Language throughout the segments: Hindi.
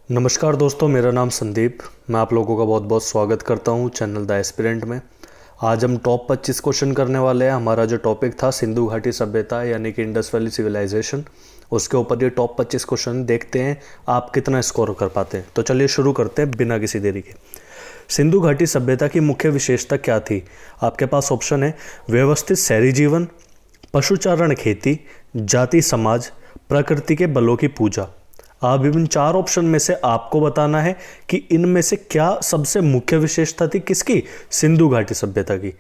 नमस्कार दोस्तों, मेरा नाम संदीप। मैं आप लोगों का बहुत बहुत स्वागत करता हूं चैनल द एस्पिरेंट में। आज हम टॉप 25 क्वेश्चन करने वाले हैं। हमारा जो टॉपिक था सिंधु घाटी सभ्यता यानी कि इंडस वैली सिविलाइजेशन, उसके ऊपर ये टॉप 25 क्वेश्चन देखते हैं आप कितना स्कोर कर पाते हैं। तो चलिए शुरू करते हैं बिना किसी देरी के। सिंधु घाटी सभ्यता की मुख्य विशेषता क्या थी? आपके पास ऑप्शन है व्यवस्थित शहरी जीवन, पशुचारण खेती, जाति समाज, प्रकृति के बलों की पूजा। अब इन चार ऑप्शन में से आपको बताना है कि इनमें से क्या सबसे मुख्य विशेषता थी किसकी? सिंधु घाटी सभ्यता की।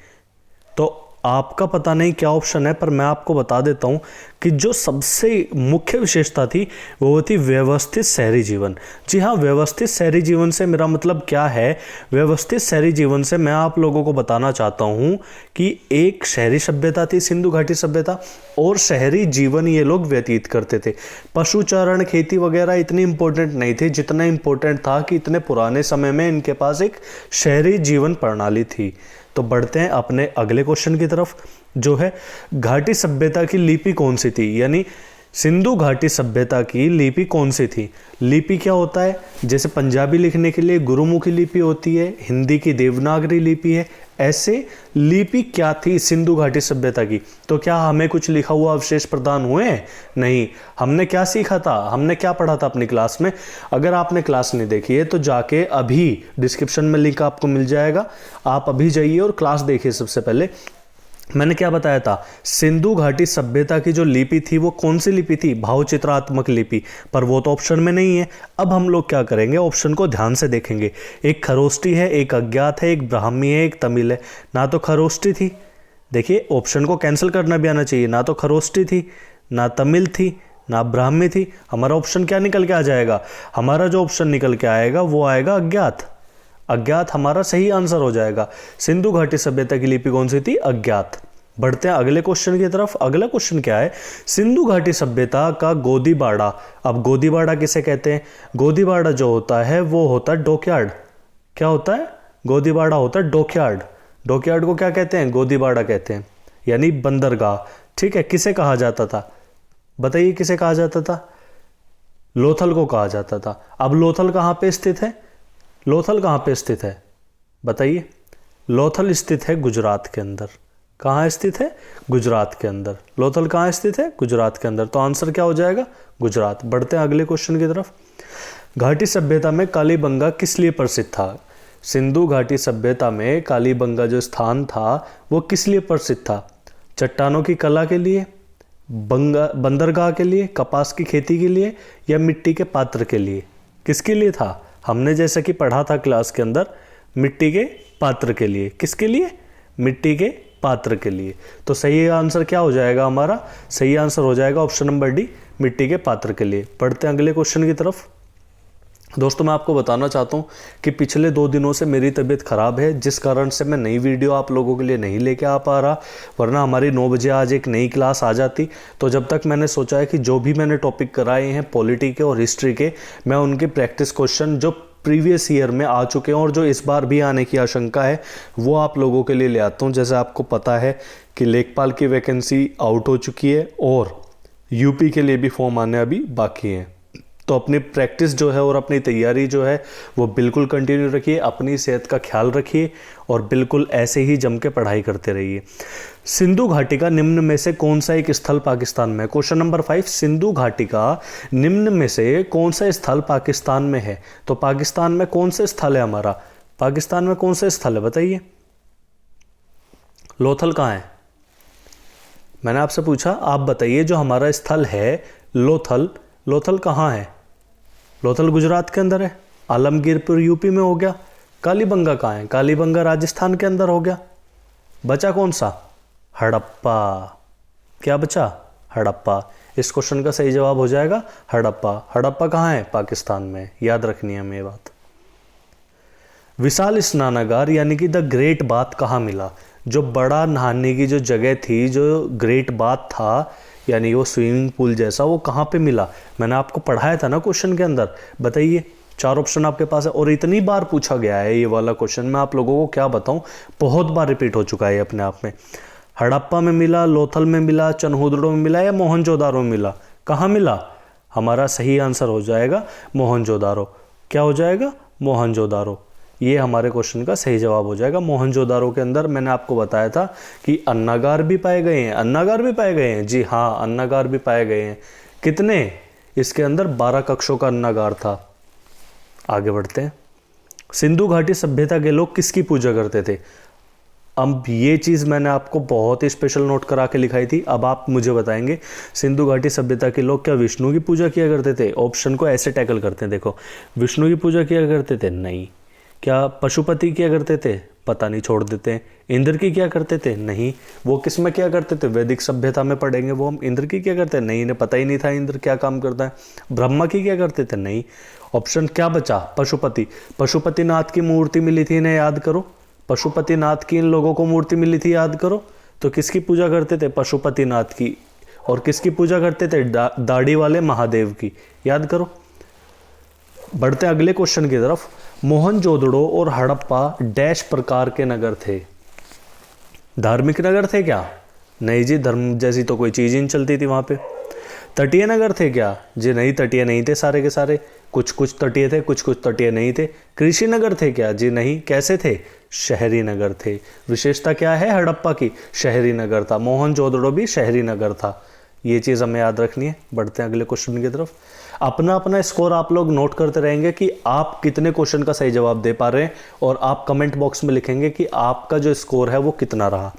तो आपका पता नहीं क्या ऑप्शन है, पर मैं आपको बता देता हूं कि जो सबसे मुख्य विशेषता थी वो थी व्यवस्थित शहरी जीवन। जी हाँ, व्यवस्थित शहरी जीवन से मेरा मतलब क्या है? व्यवस्थित शहरी जीवन से मैं आप लोगों को बताना चाहता हूं कि एक शहरी सभ्यता थी सिंधु घाटी सभ्यता, और शहरी जीवन ये लोग व्यतीत करते थे। पशुचारण खेती वगैरह इतनी इंपॉर्टेंट नहीं थी जितना इंपॉर्टेंट था कि इतने पुराने समय में इनके पास एक शहरी जीवन प्रणाली थी। तो बढ़ते हैं अपने अगले क्वेश्चन की तरफ, जो है घाटी सभ्यता की लिपि कौन सी थी, यानी सिंधु घाटी सभ्यता की लिपि कौन सी थी। लिपि क्या होता है? जैसे पंजाबी लिखने के लिए गुरुमुखी लिपि होती है, हिंदी की देवनागरी लिपि है, ऐसे लिपि क्या थी सिंधु घाटी सभ्यता की? तो क्या हमें कुछ लिखा हुआ अवशेष प्रदान हुए हैं? नहीं। हमने क्या सीखा था, हमने क्या पढ़ा था अपनी क्लास में? अगर आपने क्लास नहीं देखी है तो जाके अभी डिस्क्रिप्शन में लिंक आपको मिल जाएगा, आप अभी जाइए और क्लास देखिए। सबसे पहले मैंने क्या बताया था? सिंधु घाटी सभ्यता की जो लिपि थी वो कौन सी लिपि थी? भावचित्रात्मक लिपि। पर वो तो ऑप्शन में नहीं है। अब हम लोग क्या करेंगे, ऑप्शन को ध्यान से देखेंगे। एक खरोष्टी है, एक अज्ञात है, एक ब्राह्मी है, एक तमिल है। ना तो खरोष्टी थी, देखिए ऑप्शन को कैंसिल करना भी आना चाहिए। ना तो खरोष्टी थी, ना तमिल थी, ना ब्राह्मी थी। हमारा ऑप्शन क्या निकल के आ जाएगा? हमारा जो ऑप्शन निकल के आएगा वो आएगा अज्ञात। अज्ञात हमारा सही आंसर हो जाएगा। सिंधु घाटी सभ्यता की लिपि कौन सी थी? अज्ञात। बढ़ते हैं अगले क्वेश्चन की तरफ। अगला क्वेश्चन क्या है? सिंधु घाटी सभ्यता का गोदीबाड़ा। अब गोदीबाड़ा किसे कहते हैं? गोदीबाड़ा जो होता है वो होता है डॉकयार्ड। क्या होता है? गोदीबाड़ा होता है डॉकयार्ड। डॉकयार्ड को क्या कहते हैं? गोदीबाड़ा कहते हैं, यानी बंदरगाह। ठीक है, किसे कहा जाता था बताइए? किसे कहा जाता था? लोथल को कहा जाता था। अब लोथल कहाँ पे स्थित है? लोथल कहाँ पे स्थित है बताइए? लोथल स्थित है गुजरात के अंदर। कहाँ स्थित है? गुजरात के अंदर। लोथल कहाँ स्थित है? गुजरात के अंदर। तो आंसर क्या हो जाएगा? गुजरात। बढ़ते हैं अगले क्वेश्चन की तरफ। घाटी सभ्यता में कालीबंगा किस लिए प्रसिद्ध था? सिंधु घाटी सभ्यता में कालीबंगा जो स्थान था वो किस लिए प्रसिद्ध था? चट्टानों की कला के लिए, बंदरगाह के लिए, कपास की खेती के लिए, या मिट्टी के पात्र के लिए? किसके लिए था? हमने जैसा कि पढ़ा था क्लास के अंदर, मिट्टी के पात्र के लिए। किसके लिए? मिट्टी के पात्र के लिए। तो सही आंसर क्या हो जाएगा हमारा? सही आंसर हो जाएगा ऑप्शन नंबर डी, मिट्टी के पात्र के लिए। पढ़ते हैं अगले क्वेश्चन की तरफ। दोस्तों मैं आपको बताना चाहता हूँ कि पिछले 2 दिनों से मेरी तबीयत ख़राब है, जिस कारण से मैं नई वीडियो आप लोगों के लिए नहीं लेके आ पा रहा, वरना हमारी 9 बजे आज एक नई क्लास आ जाती। तो जब तक मैंने सोचा है कि जो भी मैंने टॉपिक कराए हैं पॉलिटी के और हिस्ट्री के, मैं उनके प्रैक्टिस क्वेश्चन जो प्रीवियस ईयर में आ चुके हैं और जो इस बार भी आने की आशंका है वो आप लोगों के लिए ले आता हूँ। जैसे आपको पता है कि लेखपाल की वैकेंसी आउट हो चुकी है और यूपी के लिए भी फॉर्म आने अभी बाकी हैं। तो अपनी प्रैक्टिस जो है और अपनी तैयारी जो है वो बिल्कुल कंटिन्यू रखिए, अपनी सेहत का ख्याल रखिए और बिल्कुल ऐसे ही जम के पढ़ाई करते रहिए। सिंधु घाटी का निम्न में से कौन सा एक स्थल पाकिस्तान में? क्वेश्चन नंबर 5, सिंधु घाटी का निम्न में से कौन सा स्थल पाकिस्तान में है? तो पाकिस्तान में कौन सा स्थल है हमारा? पाकिस्तान में कौन सा स्थल है बताइए? लोथल कहाँ है? मैंने आपसे पूछा, आप बताइए जो हमारा स्थल है लोथल, लोथल कहाँ है? लोथल गुजरात के अंदर है। आलमगीरपुर यूपी में हो गया। कालीबंगा कहाँ है? कालीबंगा राजस्थान के अंदर हो गया। बचा कौन सा? हड़प्पा। क्या बचा? हड़प्पा। इस क्वेश्चन का सही जवाब हो जाएगा हड़प्पा। हड़प्पा कहाँ है? पाकिस्तान में। याद रखनी है हमें ये बात। विशाल स्नानागार यानी कि द ग्रेट बाथ कहाँ मिला? जो बड़ा नहाने की जो जगह थी, जो ग्रेट बाथ था यानी वो स्विमिंग पूल जैसा, वो कहाँ पे मिला? मैंने आपको पढ़ाया था ना क्वेश्चन के अंदर। बताइए, 4 ऑप्शन आपके पास है और इतनी बार पूछा गया है ये वाला क्वेश्चन, मैं आप लोगों को क्या बताऊं, बहुत बार रिपीट हो चुका है अपने आप में। हड़प्पा में मिला, लोथल में मिला, चनहुदड़ो में मिला, या मोहनजोदारो में मिला? कहाँ मिला? हमारा सही आंसर हो जाएगा मोहनजोदारो। क्या हो जाएगा? मोहनजोदारो। ये हमारे क्वेश्चन का सही जवाब हो जाएगा। मोहनजोदारो के अंदर मैंने आपको बताया था कि अन्नागार भी पाए गए हैं। अन्नागार भी पाए गए हैं, जी हाँ, अन्नागार भी पाए गए हैं। कितने? इसके अंदर 12 कक्षों का अन्नागार था। आगे बढ़ते हैं। सिंधु घाटी सभ्यता के लोग किसकी पूजा करते थे? अब ये चीज़ मैंने आपको बहुत ही स्पेशल नोट करा के लिखाई थी। अब आप मुझे बताएंगे सिंधु घाटी सभ्यता के लोग क्या विष्णु की पूजा किया करते थे? ऑप्शन को ऐसे टैकल करते हैं, देखो, विष्णु की पूजा किया करते थे? नहीं। क्या पशुपति किया करते थे? पता नहीं, छोड़ देते हैं। इंद्र की क्या करते थे? नहीं। वो किस में क्या करते थे? वैदिक सभ्यता में पढ़ेंगे वो हम। इंद्र की क्या करते हैं? नहीं, इन्हें पता ही नहीं था इंद्र क्या काम करता है। ब्रह्मा की क्या करते थे? नहीं। ऑप्शन क्या बचा? पशुपति। पशुपतिनाथ की मूर्ति मिली थी, इन्हें याद करो। पशुपतिनाथ की इन लोगों को मूर्ति मिली थी, याद करो। तो किसकी पूजा करते थे? पशुपतिनाथ की। और किसकी पूजा करते थे? दाढ़ी वाले महादेव की, याद करो। बढ़ते अगले क्वेश्चन की तरफ। मोहनजोदड़ो और हड़प्पा डैश प्रकार के नगर थे? धार्मिक नगर थे क्या? नहीं जी, धर्म जैसी तो कोई चीज ही नहीं चलती थी वहां पे। तटीय नगर थे क्या? जी नहीं, तटीय नहीं थे सारे के सारे। कुछ कुछ तटीय थे, कुछ कुछ तटीय नहीं थे। कृषि नगर थे क्या? जी नहीं। कैसे थे? शहरी नगर थे। विशेषता क्या है हड़प्पा की? शहरी नगर था। मोहनजोदड़ो भी शहरी नगर था। ये चीज़ हमें याद रखनी है। बढ़ते हैं अगले क्वेश्चन की तरफ। अपना अपना स्कोर आप लोग नोट करते रहेंगे कि आप कितने क्वेश्चन का सही जवाब दे पा रहे हैं, और आप कमेंट बॉक्स में लिखेंगे कि आपका जो स्कोर है वो कितना रहा।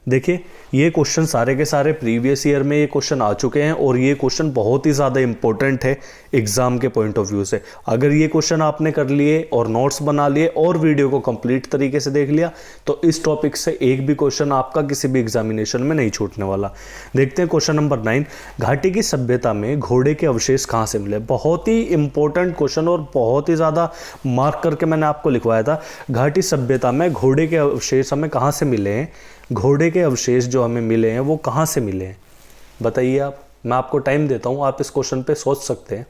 देखिए, ये क्वेश्चन सारे के सारे प्रीवियस ईयर में ये क्वेश्चन आ चुके हैं, और ये क्वेश्चन बहुत ही ज़्यादा इंपॉर्टेंट है एग्जाम के पॉइंट ऑफ व्यू से। अगर ये क्वेश्चन आपने कर लिए और नोट्स बना लिए और वीडियो को कंप्लीट तरीके से देख लिया, तो इस टॉपिक से एक भी क्वेश्चन आपका किसी भी एग्जामिनेशन में नहीं छूटने वाला। देखते हैं क्वेश्चन नंबर 9। घाटी की सभ्यता में घोड़े के अवशेष कहाँ से मिले? बहुत ही इंपॉर्टेंट क्वेश्चन, और बहुत ही ज़्यादा मार्क करके मैंने आपको लिखवाया था। घाटी सभ्यता में घोड़े के अवशेष हमें कहाँ से मिले हैं? घोड़े के अवशेष जो हमें मिले हैं वो कहाँ से मिले हैं? बताइए आप। मैं आपको टाइम देता हूँ, आप इस क्वेश्चन पे सोच सकते हैं।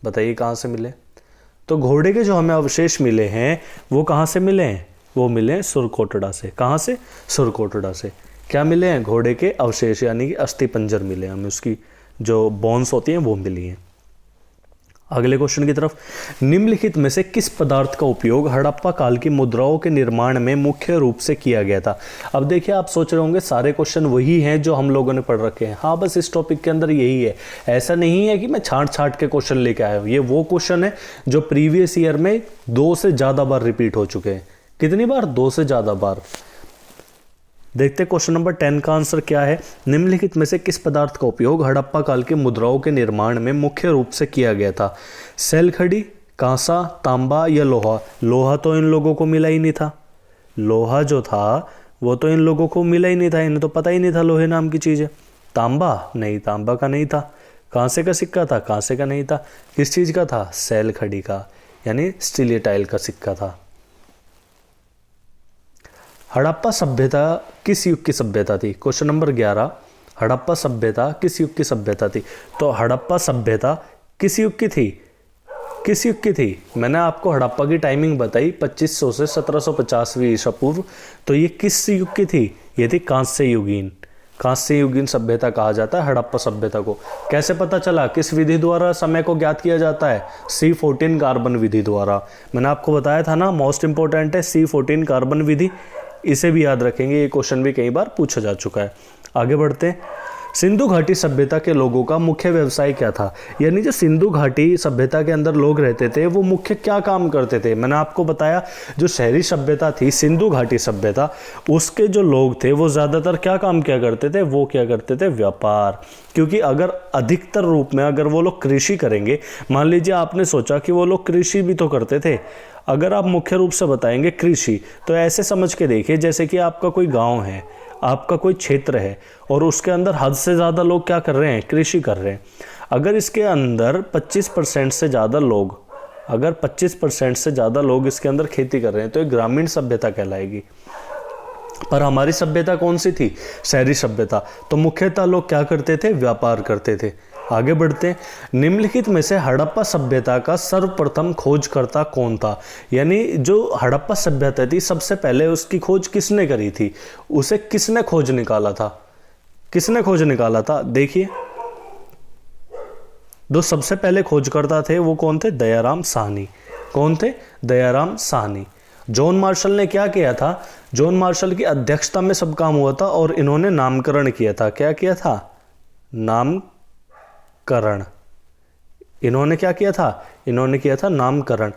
बताइए कहाँ से मिले? तो घोड़े के जो हमें अवशेष मिले हैं वो कहाँ से मिले हैं? वो मिले हैं सुरकोटड़ा से। कहाँ से? सुरकोटड़ा से। क्या मिले हैं? घोड़े के अवशेष, यानी कि अस्थि पंजर मिले हमें, उसकी जो बोन्स होती हैं वो मिली हैं। अगले क्वेश्चन की तरफ। निम्नलिखित में से किस पदार्थ का उपयोग हड़प्पा काल की मुद्राओं के निर्माण में मुख्य रूप से किया गया था? अब देखिए, आप सोच रहे होंगे सारे क्वेश्चन वही हैं जो हम लोगों ने पढ़ रखे हैं। हाँ, बस इस टॉपिक के अंदर यही है। ऐसा नहीं है कि मैं छांट छांट के क्वेश्चन लेके आया हूँ। ये वो क्वेश्चन है जो प्रीवियस ईयर में 2 से ज़्यादा बार रिपीट हो चुके हैं। कितनी बार? 2 से ज़्यादा बार। देखते हैं क्वेश्चन नंबर 10 का आंसर क्या है। निम्नलिखित में से किस पदार्थ का उपयोग हड़प्पा काल के मुद्राओं के निर्माण में मुख्य रूप से किया गया था? सैलखड़ी, कांसा, तांबा या लोहा? लोहा तो इन लोगों को मिला ही नहीं था। लोहा जो था वो तो इन लोगों को मिला ही नहीं था, इन्हें तो पता ही नहीं था लोहे नाम की चीज़ है। तांबा? नहीं, तांबा का नहीं था। कांसे का सिक्का था? कांसे का नहीं था। किस चीज़ का था? सैलखड़ी का, यानी स्टीलियटाइल का सिक्का था। हड़प्पा सभ्यता किस युग की सभ्यता थी? Question number 11। हड़प्पा सभ्यता किस युग की सभ्यता थी? तो हड़प्पा सभ्यता किस युग की थी? किस युग की थी? मैंने आपको हड़प्पा की टाइमिंग बताई 2500 से 1750 ईसा पूर्व। तो ये किस युग की थी? ये थी कांस्य युगीन। कांस्य युगीन सभ्यता कहा जाता है हड़प्पा सभ्यता को। कैसे पता चला? किस विधि द्वारा समय को ज्ञात किया जाता है? C14 कार्बन विधि द्वारा। मैंने आपको बताया था ना, मोस्ट इंपॉर्टेंट है C14 कार्बन विधि। इसे भी याद रखेंगे, ये क्वेश्चन भी कई बार पूछा जा चुका है। आगे बढ़ते हैं। सिंधु घाटी सभ्यता के लोगों का मुख्य व्यवसाय क्या था? यानी जो सिंधु घाटी सभ्यता के अंदर लोग रहते थे वो मुख्य क्या काम करते थे? मैंने आपको बताया, जो शहरी सभ्यता थी सिंधु घाटी सभ्यता, उसके जो लोग थे वो ज़्यादातर क्या काम किया करते थे? वो क्या करते थे? व्यापार। क्योंकि अगर अधिकतर रूप में अगर वो लोग कृषि करेंगे, मान लीजिए आपने सोचा कि वो लोग कृषि भी तो करते थे, अगर आप मुख्य रूप से बताएंगे कृषि, तो ऐसे समझ के देखिए जैसे कि आपका कोई गांव है, आपका कोई क्षेत्र है, और उसके अंदर हद से ज़्यादा लोग क्या कर रहे हैं? कृषि कर रहे हैं। अगर इसके अंदर 25% से ज़्यादा लोग, अगर 25% से ज़्यादा लोग इसके अंदर खेती कर रहे हैं, तो ये ग्रामीण सभ्यता कहलाएगी। पर हमारी सभ्यता कौन सी थी? शहरी सभ्यता। तो मुख्यतः लोग क्या करते थे? व्यापार करते थे। आगे बढ़ते हैं। निम्नलिखित में से हड़प्पा सभ्यता का सर्वप्रथम खोजकर्ता कौन था? यानी जो हड़प्पा सभ्यता थी सबसे पहले उसकी खोज किसने करी थी? उसे किसने खोज निकाला था? किसने खोज निकाला था? देखिए, जो सबसे पहले खोजकर्ता थे वो कौन थे? दयाराम साहनी। कौन थे? दयाराम साहनी। जॉन मार्शल ने क्या किया था? जॉन मार्शल की अध्यक्षता में सब काम हुआ था और इन्होंने नामकरण किया था। क्या किया था? नामकरण। इन्होंने क्या किया था? इन्होंने किया था नामकरण।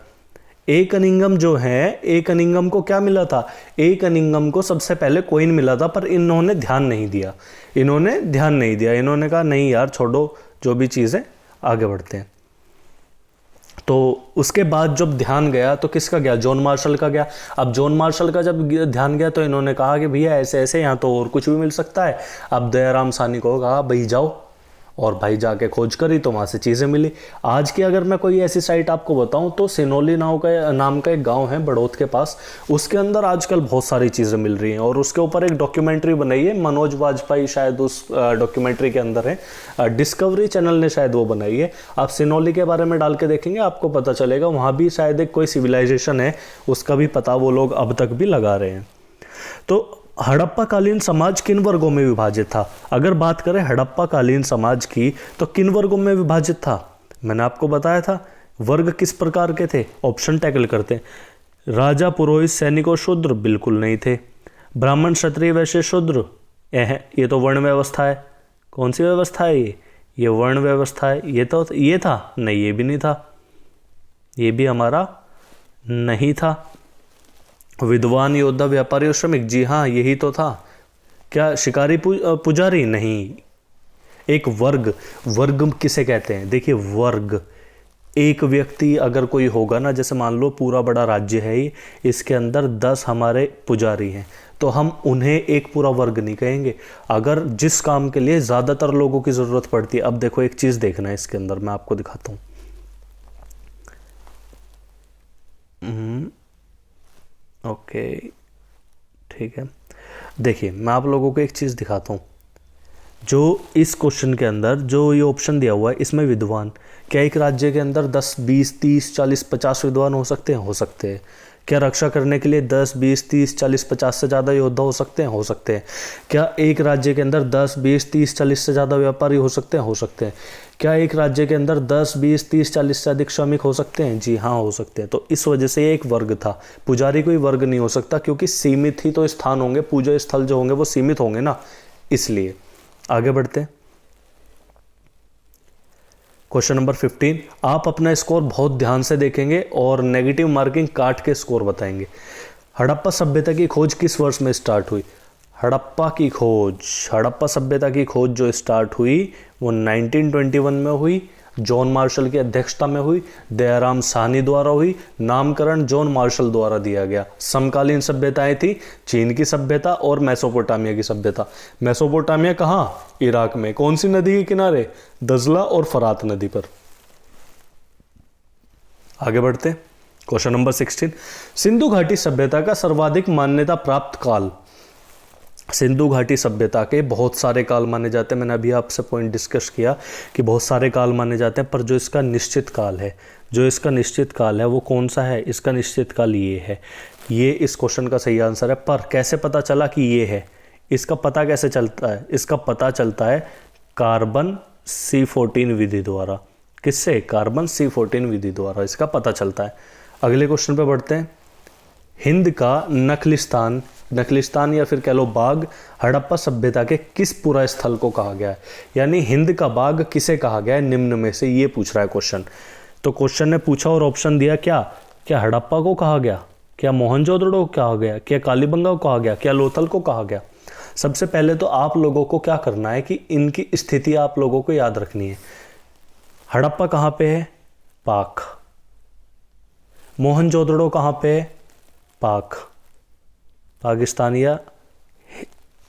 ए कनिंघम जो है, ए कनिंघम को क्या मिला था? ए कनिंघम को सबसे पहले कॉइन मिला था, पर इन्होंने ध्यान नहीं दिया। इन्होंने ध्यान नहीं दिया। इन्होंने कहा नहीं यार छोड़ो जो भी चीज़ है, आगे बढ़ते हैं। तो उसके बाद जब ध्यान गया तो किसका गया? जॉन मार्शल का गया। अब जॉन मार्शल का जब ध्यान गया तो इन्होंने कहा कि भैया ऐसे ऐसे यहाँ तो और कुछ भी मिल सकता है। अब दयाराम साहनी को कहा भाई जाओ, और भाई जाके खोज करी तो वहाँ से चीज़ें मिली। आज की अगर मैं कोई ऐसी साइट आपको बताऊँ तो सिनोली नाम का एक गांव है बड़ौत के पास, उसके अंदर आजकल बहुत सारी चीज़ें मिल रही हैं और उसके ऊपर एक डॉक्यूमेंट्री बनाई है। मनोज वाजपेयी शायद उस डॉक्यूमेंट्री के अंदर है, डिस्कवरी चैनल ने शायद वो बनाई है। आप सिनोली के बारे में डाल के देखेंगे आपको पता चलेगा, वहाँ भी शायद एक कोई सिविलाइजेशन है, उसका भी पता वो लोग अब तक भी लगा रहे हैं। तो हड़प्पा कालीन समाज किन वर्गों में विभाजित था? अगर बात करें हड़प्पा कालीन समाज की तो किन वर्गों में विभाजित था? मैंने आपको बताया था। वर्ग किस प्रकार के थे? ऑप्शन टैकल करते हैं। राजा, पुरोहित, सैनिक और शूद्र बिल्कुल नहीं थे। ब्राह्मण, क्षत्रिय, वैश्य, शूद्र, ये तो वर्ण व्यवस्था है। कौन सी व्यवस्था है ये वर्ण व्यवस्था है। ये था नहीं, ये भी नहीं था, ये भी हमारा नहीं था। विद्वान, योद्धा, व्यापारी और श्रमिक, जी हाँ यही तो था। क्या शिकारी, पुजारी? नहीं। एक वर्ग, वर्ग किसे कहते हैं? देखिए वर्ग, एक व्यक्ति अगर कोई होगा ना, जैसे मान लो पूरा बड़ा राज्य है ये, इसके अंदर 10 हमारे पुजारी हैं, तो हम उन्हें एक पूरा वर्ग नहीं कहेंगे। अगर जिस काम के लिए ज़्यादातर लोगों की ज़रूरत पड़ती है, अब देखो एक चीज़ देखना है इसके अंदर, मैं आपको दिखाता हूँ। ओके ठीक है, देखिए मैं आप लोगों को एक चीज़ दिखाता हूँ। जो इस क्वेश्चन के अंदर जो ये ऑप्शन दिया हुआ है, इसमें विद्वान, क्या एक राज्य के अंदर 10, 20, 30, 40, 50 विद्वान हो सकते हैं? हो सकते हैं। क्या रक्षा करने के लिए 10, 20, 30, 40, 50 से ज़्यादा योद्धा हो सकते हैं? हो सकते हैं। क्या एक राज्य के अंदर 10, 20, 30, 40 से ज़्यादा व्यापारी हो सकते हैं? हो सकते हैं। क्या एक राज्य के अंदर 10, 20, 30, 40 से अधिक श्रमिक हो सकते हैं? जी हाँ हो सकते हैं। तो इस वजह से ये एक वर्ग था। पुजारी कोई वर्ग नहीं हो सकता, क्योंकि सीमित ही तो स्थान होंगे, पूजा स्थल जो होंगे वो सीमित होंगे ना, इसलिए। आगे बढ़ते हैं। क्वेश्चन नंबर 15, आप अपना स्कोर बहुत ध्यान से देखेंगे और नेगेटिव मार्किंग काट के स्कोर बताएंगे। हड़प्पा सभ्यता की खोज किस वर्ष में स्टार्ट हुई? हड़प्पा सभ्यता की खोज जो स्टार्ट हुई वो 1921 में हुई। जॉन मार्शल की अध्यक्षता में हुई, दयाराम साहनी द्वारा हुई, नामकरण जॉन मार्शल द्वारा दिया गया। समकालीन सभ्यताएं थी चीन की सभ्यता और मेसोपोटामिया की सभ्यता। मेसोपोटामिया कहाँ? इराक में। कौन सी नदी के किनारे? दजला और फरात नदी पर। आगे बढ़ते, क्वेश्चन नंबर 16, सिंधु घाटी सभ्यता का सर्वाधिक मान्यता प्राप्त काल। सिंधु घाटी सभ्यता के बहुत सारे काल माने जाते हैं। मैंने अभी आपसे पॉइंट डिस्कस किया कि बहुत सारे काल माने जाते हैं, पर जो इसका निश्चित काल है वो कौन सा है? इसका निश्चित काल ये है। ये इस क्वेश्चन का सही आंसर है। पर कैसे पता चला कि ये है? इसका पता कैसे चलता है? इसका पता चलता है कार्बन C14 विधि द्वारा। किससे? कार्बन C14 विधि द्वारा इसका पता चलता है। अगले क्वेश्चन पे बढ़ते हैं। हिंद का नखलिस्तान या फिर कह लो बाग हड़प्पा सभ्यता के किस पूरा स्थल को कहा गया है? यानी हिंद का बाग किसे कहा गया है निम्न में से? ये पूछ रहा है क्वेश्चन। तो क्वेश्चन ने पूछा और ऑप्शन दिया क्या हड़प्पा को कहा गया, क्या मोहनजोदड़ो को कहा गया, क्या कालीबंगा को कहा गया, क्या लोथल को कहा गया? सबसे पहले तो आप लोगों को क्या करना है कि इनकी स्थिति आप लोगों को याद रखनी है। हड़प्पा कहाँ पे है? पाक। मोहनजोदड़ो कहाँ पे है? पाक, पाकिस्तान या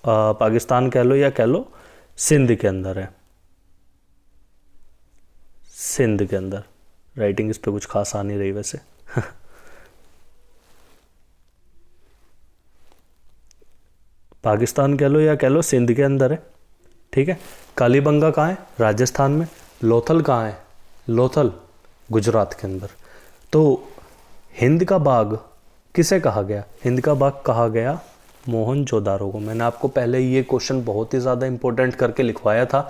पाकिस्तान कह लो या कह लो सिंध के अंदर है। सिंध के अंदर। राइटिंग इस पे कुछ खास आ नहीं रही वैसे। पाकिस्तान कह लो या कह लो सिंध के अंदर है, ठीक है। कालीबंगा कहाँ है? राजस्थान में। लोथल कहाँ है? लोथल गुजरात के अंदर। तो हिंद का बाग किसे कहा गया? हिंद का बाग कहा गया मोहनजोदारो को। मैंने आपको पहले ये क्वेश्चन बहुत ही ज़्यादा इंपॉर्टेंट करके लिखवाया था,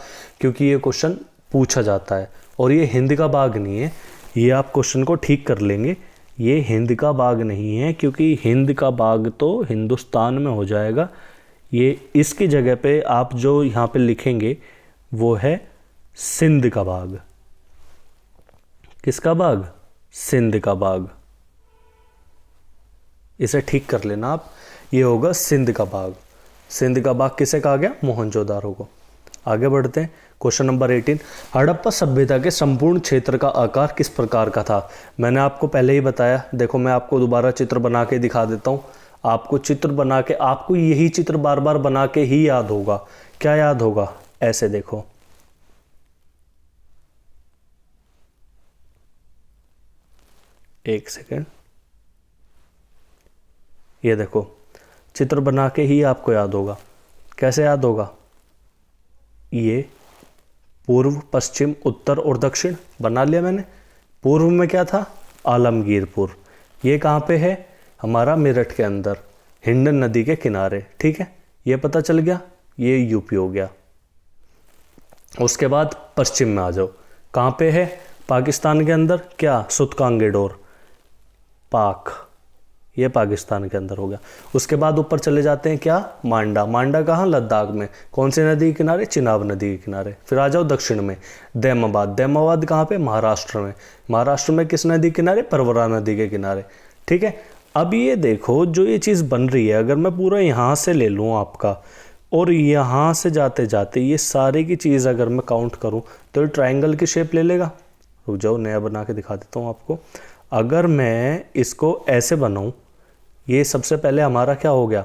क्योंकि ये क्वेश्चन पूछा जाता है और ये हिंद का बाग नहीं है, ये आप क्वेश्चन को ठीक कर लेंगे, ये हिंद का बाग नहीं है, क्योंकि हिंद का बाग तो हिंदुस्तान में हो जाएगा। ये इसकी जगह पे आप जो यहाँ पे लिखेंगे वो है सिंध का बाग। किसका बाग? सिंध का बाग। इसे ठीक कर लेना आप, ये होगा सिंध का बाग। सिंध का बाग किसे कहा गया? मोहनजोदारो को। आगे बढ़ते हैं, क्वेश्चन नंबर 18, हड़प्पा सभ्यता के संपूर्ण क्षेत्र का आकार किस प्रकार का था? मैंने आपको पहले ही बताया, देखो मैं आपको दोबारा चित्र बना के दिखा देता हूँ। आपको चित्र बना के, आपको यही चित्र बार बार बना के ही याद होगा। क्या याद होगा? ऐसे देखो, एक सेकेंड, ये देखो चित्र बना के ही आपको याद होगा। कैसे याद होगा? ये पूर्व, पश्चिम, उत्तर और दक्षिण बना लिया मैंने। पूर्व में क्या था? आलमगीरपुर। ये कहाँ पे है? हमारा मेरठ के अंदर, हिंडन नदी के किनारे। ठीक है, ये पता चल गया, ये यूपी हो गया। उसके बाद पश्चिम में आ जाओ, कहाँ पे है? पाकिस्तान के अंदर। क्या? सुतकांगेडोर, पाक, ये पाकिस्तान के अंदर हो गया। उसके बाद ऊपर चले जाते हैं, क्या? मांडा। मांडा कहाँ? लद्दाख में। कौन से नदी के किनारे? चिनाब नदी के किनारे। फिर आ जाओ दक्षिण में, दैमाबाद। दैमाबाद कहाँ पे? महाराष्ट्र में। महाराष्ट्र में किस नदी के किनारे? परवरा नदी के किनारे। ठीक है, अब ये देखो जो ये चीज़ बन रही है, अगर मैं पूरा यहाँ से ले लूँ आपका, और यहाँ से जाते जाते ये सारी की चीज़ अगर मैं काउंट करूँ तो ये ट्राइंगल की शेप ले लेगा। रुक जाओ, नया बना के दिखा देता हूँ आपको। अगर मैं इसको ऐसे बनाऊँ, ये सबसे पहले हमारा क्या हो गया?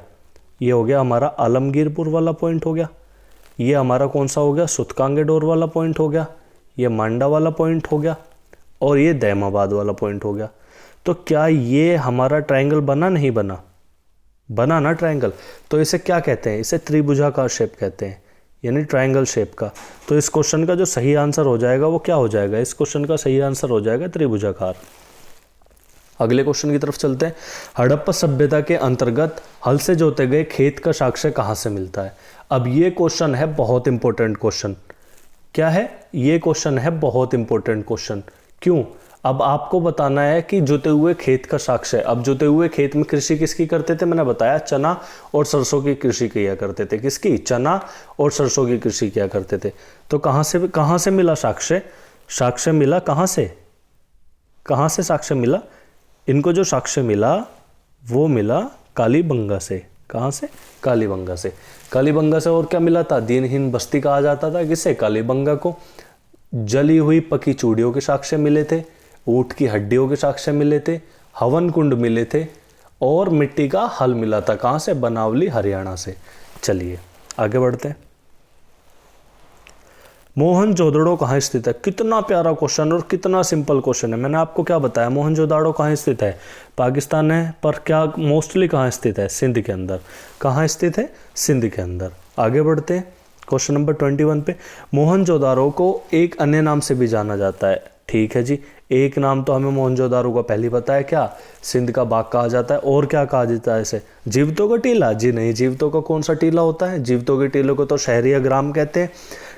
ये हो गया हमारा आलमगीरपुर वाला पॉइंट हो गया। ये हमारा कौन सा हो गया? सुतकांगेडोर वाला पॉइंट हो गया। ये मांडा वाला पॉइंट हो गया, और ये दैमाबाद वाला पॉइंट हो गया। तो क्या ये हमारा ट्रायंगल बना? नहीं बना? बना ना ट्रायंगल। तो इसे क्या कहते हैं? इसे त्रिभुजाकार शेप कहते हैं, यानी ट्रायंगल शेप का। तो इस क्वेश्चन का जो सही आंसर हो जाएगा वो क्या हो जाएगा? इस क्वेश्चन का सही आंसर हो जाएगा त्रिभुजाकार। अगले क्वेश्चन की तरफ चलते हैं। हड़प्पा सभ्यता के अंतर्गत हल से जोते गए खेत का साक्ष्य कहाँ से मिलता है? अब ये क्वेश्चन है बहुत इंपॉर्टेंट क्वेश्चन। क्या है ये क्वेश्चन? है बहुत इंपॉर्टेंट क्वेश्चन। क्यों? अब आपको बताना है कि जोते हुए खेत का साक्ष्य। अब जोते हुए खेत में कृषि किसकी करते थे? मैंने बताया चना और सरसों की कृषि किया करते थे। किसकी? चना और सरसों की कृषि किया करते थे। तो कहाँ से मिला साक्ष्य? साक्ष्य मिला कहाँ से? कहाँ से साक्ष्य मिला? इनको जो साक्ष्य मिला वो मिला कालीबंगा से। कहाँ से? कालीबंगा से। कालीबंगा से और क्या मिला था? दिनहीन बस्ती कहा जाता था किसे? कालीबंगा को। जली हुई पकी चूड़ियों के साक्ष्य मिले थे, ऊँट की हड्डियों के साक्ष्य मिले थे, हवन कुंड मिले थे, और मिट्टी का हल मिला था। कहाँ से? बनावली, हरियाणा से। चलिए आगे बढ़ते हैं। मोहनजोदड़ो कहाँ स्थित है? कितना प्यारा क्वेश्चन और कितना सिंपल क्वेश्चन है। मैंने आपको क्या बताया? मोहनजोदड़ो कहाँ स्थित है? पाकिस्तान है, पर क्या मोस्टली कहाँ स्थित है? सिंध के अंदर। कहाँ स्थित है? सिंध के अंदर। आगे बढ़ते हैं क्वेश्चन नंबर 21 पे। मोहनजोदड़ो को एक अन्य नाम से भी जाना जाता है। ठीक है जी, एक नाम तो हमें मोहनजोदड़ो का पहले पता है, क्या? सिंध का बाग कहा जाता है। और क्या कहा जाता है इसे? जीवतों का टीला? जी नहीं, जीवतों का कौन सा टीला होता है? जीवतों के टीलों को तो शहरिया ग्राम कहते हैं।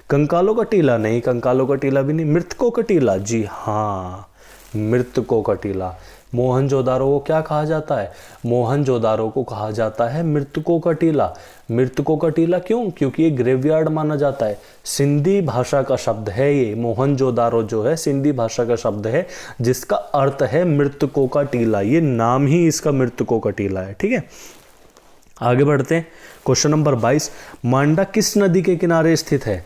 कंकालों का टीला? नहीं, कंकालों का टीला भी नहीं। मृतकों का टीला? जी हाँ, मृतकों का टीला। मोहनजोदड़ो को क्या कहा जाता है? मोहनजोदड़ो को कहा जाता है मृतकों का टीला। मृतकों का टीला क्यों? क्योंकि ये ग्रेवयार्ड माना जाता है। सिंधी भाषा का शब्द है ये। मोहनजोदड़ो जो है सिंधी भाषा का शब्द है, जिसका अर्थ है मृतकों का टीला। ये नाम ही इसका मृतकों का टीला है। ठीक है, आगे बढ़ते हैं। Question number 22। मांडा किस नदी के किनारे स्थित है?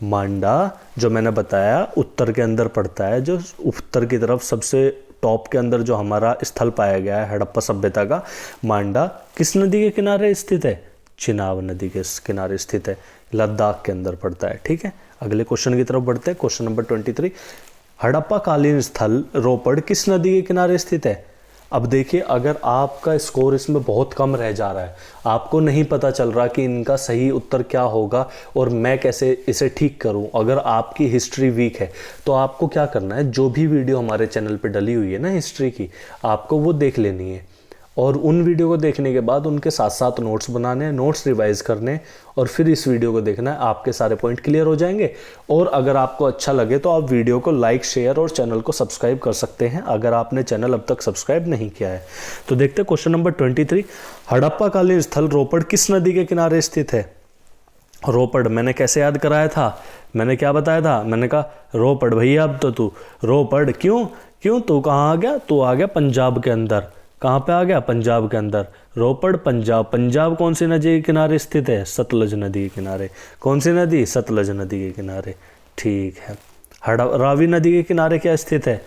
मांडा जो मैंने बताया उत्तर के अंदर पड़ता है, जो उत्तर की तरफ सबसे टॉप के अंदर जो हमारा स्थल पाया गया है हड़प्पा सभ्यता का। मांडा किस नदी के किनारे स्थित है? चिनाब नदी के किनारे स्थित है, लद्दाख के अंदर पड़ता है। ठीक है, अगले क्वेश्चन की तरफ बढ़ते हैं। Question number 23। हड़प्पा कालीन स्थल रोपड़ किस नदी के किनारे स्थित है? अब देखिए, अगर आपका स्कोर इसमें बहुत कम रह जा रहा है, आपको नहीं पता चल रहा कि इनका सही उत्तर क्या होगा और मैं कैसे इसे ठीक करूं, अगर आपकी हिस्ट्री वीक है, तो आपको क्या करना है, जो भी वीडियो हमारे चैनल पे डली हुई है ना हिस्ट्री की, आपको वो देख लेनी है। और उन वीडियो को देखने के बाद उनके साथ साथ नोट्स बनाने, नोट्स रिवाइज करने और फिर इस वीडियो को देखना है। आपके सारे पॉइंट क्लियर हो जाएंगे। और अगर आपको अच्छा लगे तो आप वीडियो को लाइक, शेयर और चैनल को सब्सक्राइब कर सकते हैं अगर आपने चैनल अब तक सब्सक्राइब नहीं किया है। तो देखते हैं क्वेश्चन नंबर 23, हड़प्पाकालीन स्थल रोपड़ किस नदी के किनारे स्थित है? रोपड़ मैंने कैसे याद कराया था, मैंने क्या बताया था, मैंने कहा रोपड़ भैया। अब तो तू रोपड़ क्यों तू कहाँ आ गया? तू आ गया पंजाब के अंदर। कहाँ पे आ गया? पंजाब के अंदर। रोपड़ पंजाब। पंजाब कौन सी नदी के किनारे स्थित है? सतलज नदी के किनारे। कौन सी नदी? सतलज नदी के किनारे। ठीक है। रावी नदी के किनारे क्या स्थित है?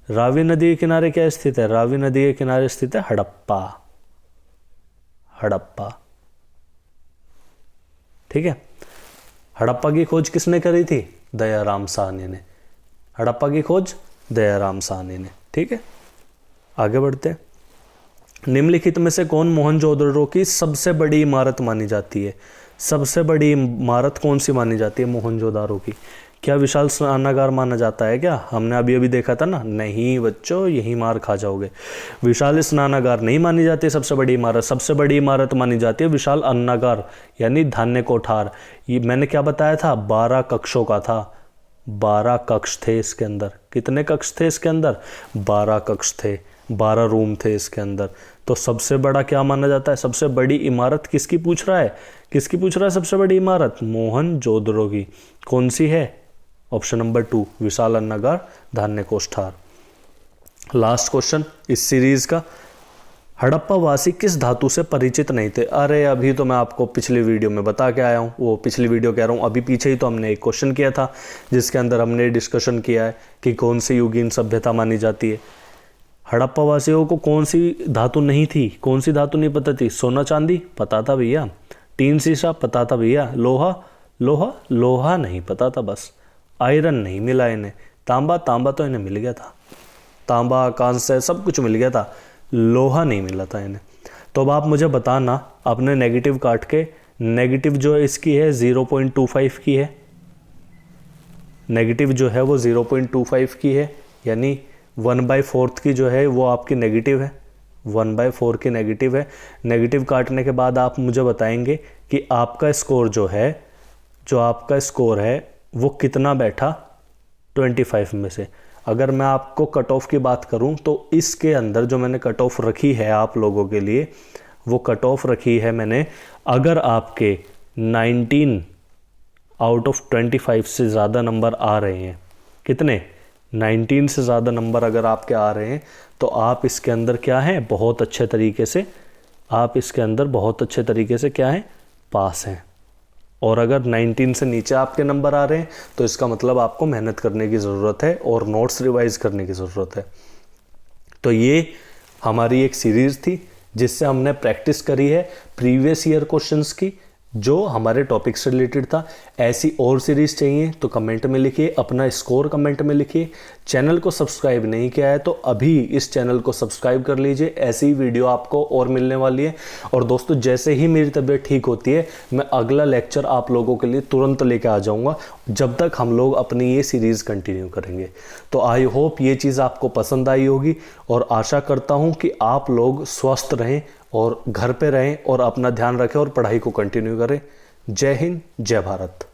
रावी नदी के किनारे क्या स्थित है? रावी नदी के किनारे स्थित है हड़प्पा। हड़प्पा, ठीक है। हड़प्पा की खोज किसने करी थी? दयाराम साहनी ने। हड़प्पा की खोज दयाराम साहनी ने, ठीक है। आगे बढ़ते हैं। निम्नलिखित में से कौन मोहनजोदड़ो की सबसे बड़ी इमारत मानी जाती है? सबसे बड़ी इमारत कौन सी मानी जाती है मोहनजोदड़ो की? क्या विशाल स्नानागार माना जाता है क्या? हमने अभी अभी देखा था ना। नहीं बच्चों, यही मार खा जाओगे। विशाल स्नानागार नहीं मानी जाती सबसे बड़ी इमारत। सबसे बड़ी इमारत मानी जाती है विशाल अन्नागार, यानी धान्य कोठार। ये मैंने क्या बताया था? 12 कक्षों का था। 12 कक्ष थे इसके अंदर। कितने कक्ष थे इसके अंदर? 12 कक्ष थे, 12 रूम थे इसके अंदर। तो सबसे बड़ा क्या माना जाता है? सबसे बड़ी इमारत किसकी पूछ रहा है? किसकी पूछ रहा है सबसे बड़ी इमारत? मोहनजोदड़ो की। कौन सी है? ऑप्शन नंबर 2, विशाल अन्नागार, धान्य कोठार। लास्ट क्वेश्चन इस सीरीज का, हड़प्पा वासी किस धातु से परिचित नहीं थे? अरे अभी तो मैं आपको पिछली वीडियो में बता के आया हूँ। वो पिछली वीडियो कह रहा हूँ, अभी पीछे ही तो हमने एक क्वेश्चन किया था जिसके अंदर हमने डिस्कशन किया है कि कौन सी युगीन सभ्यता मानी जाती है। हड़प्पा वासियों को कौन सी धातु नहीं थी? कौन सी धातु नहीं पता थी? सोना चांदी पता था भैया, टीन शीशा पता था भैया, लोहा नहीं पता था बस, आयरन नहीं मिला इन्हें, तांबा तो इन्हें मिल गया था, तांबा कांस्य सब कुछ मिल गया था, लोहा नहीं मिला था इन्हें। तो अब आप मुझे बताना अपने नेगेटिव काट के, नेगेटिव जो इसकी है 0.25 की है, नेगेटिव जो है वो 0.25 की है, यानी 1/4 की जो है वो आपकी नेगेटिव है, 1/4 की नेगेटिव है। नेगेटिव काटने के बाद आप मुझे बताएंगे कि आपका स्कोर जो है, जो आपका स्कोर है वो कितना बैठा 25 में से। अगर मैं आपको कट ऑफ की बात करूं तो इसके अंदर जो मैंने कट ऑफ रखी है आप लोगों के लिए, वो कट ऑफ रखी है मैंने, अगर आपके 19 आउट ऑफ 25 से ज़्यादा नंबर आ रहे हैं, कितने? 19 से ज़्यादा नंबर अगर आपके आ रहे हैं तो आप इसके अंदर क्या हैं? बहुत अच्छे तरीके से, आप इसके अंदर बहुत अच्छे तरीके से क्या हैं? पास हैं। और अगर 19 से नीचे आपके नंबर आ रहे हैं तो इसका मतलब आपको मेहनत करने की ज़रूरत है और नोट्स रिवाइज करने की ज़रूरत है। तो ये हमारी एक सीरीज़ थी जिससे हमने प्रैक्टिस करी है प्रीवियस ईयर क्वेश्चंस की, जो हमारे टॉपिक से रिलेटेड था। ऐसी और सीरीज़ चाहिए तो कमेंट में लिखिए, अपना स्कोर कमेंट में लिखिए। चैनल को सब्सक्राइब नहीं किया है तो अभी इस चैनल को सब्सक्राइब कर लीजिए, ऐसी वीडियो आपको और मिलने वाली है। और दोस्तों, जैसे ही मेरी तबीयत ठीक होती है मैं अगला लेक्चर आप लोगों के लिए तुरंत लेके आ जाऊंगा, जब तक हम लोग अपनी ये सीरीज़ कंटिन्यू करेंगे। तो आई होप ये चीज़ आपको पसंद आई होगी और आशा करता हूँ कि आप लोग स्वस्थ रहें और घर पे रहें और अपना ध्यान रखें और पढ़ाई को कंटिन्यू करें। जय हिंद, जय भारत।